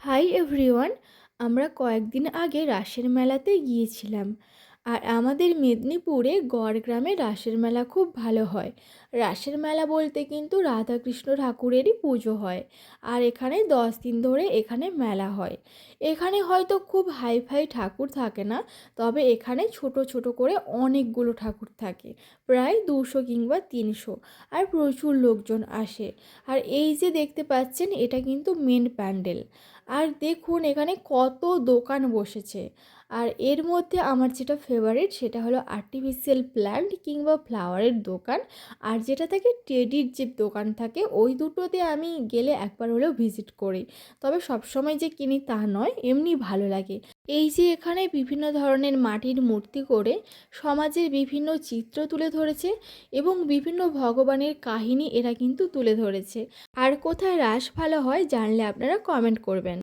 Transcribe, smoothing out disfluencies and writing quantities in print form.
Hi everyone. আমরা কয়েকদিন আগে রাসের মেলাতে গিয়েছিলাম। আর আমাদের মেদিনীপুরে গড়গ্রামে রাসের মেলা খুব ভালো হয়। রাসের মেলা বলতে কিন্তু রাধাকৃষ্ণ ঠাকুরেরই পুজো হয়। আর এখানে 10 দিন ধরে এখানে মেলা হয়। এখানে হয়তো খুব হাইফাই ঠাকুর থাকে না, তবে এখানে ছোট ছোট করে অনেকগুলো ঠাকুর থাকে, প্রায় 200 কিংবা 300। আর প্রচুর লোকজন আসে। আর এই যে দেখতে পাচ্ছেন, এটা কিন্তু মেন প্যান্ডেল। আর দেখুন এখানে কত দোকান বসেছে। আর এর মধ্যে আমার যেটা ফেভারিট সেটা হলো আর্টিফিশিয়াল প্ল্যান্ট কিংবা ফ্লাওয়ারের দোকান। আর যেটা থাকে টেডির যে দোকান থাকে, ওই দুটোতে আমি গেলে একবার হলেও ভিজিট করি। তবে সবসময় যে কিনি তা নয়, এমনি ভালো লাগে। এই যে এখানে বিভিন্ন ধরনের মাটির মূর্তি করে সমাজের বিভিন্ন চিত্র তুলে ধরেছে এবং বিভিন্ন ভগবানের কাহিনী এরা কিন্তু তুলে ধরেছে। আর কোথায় রাস ভালো হয় জানলে আপনারা কমেন্ট করবেন।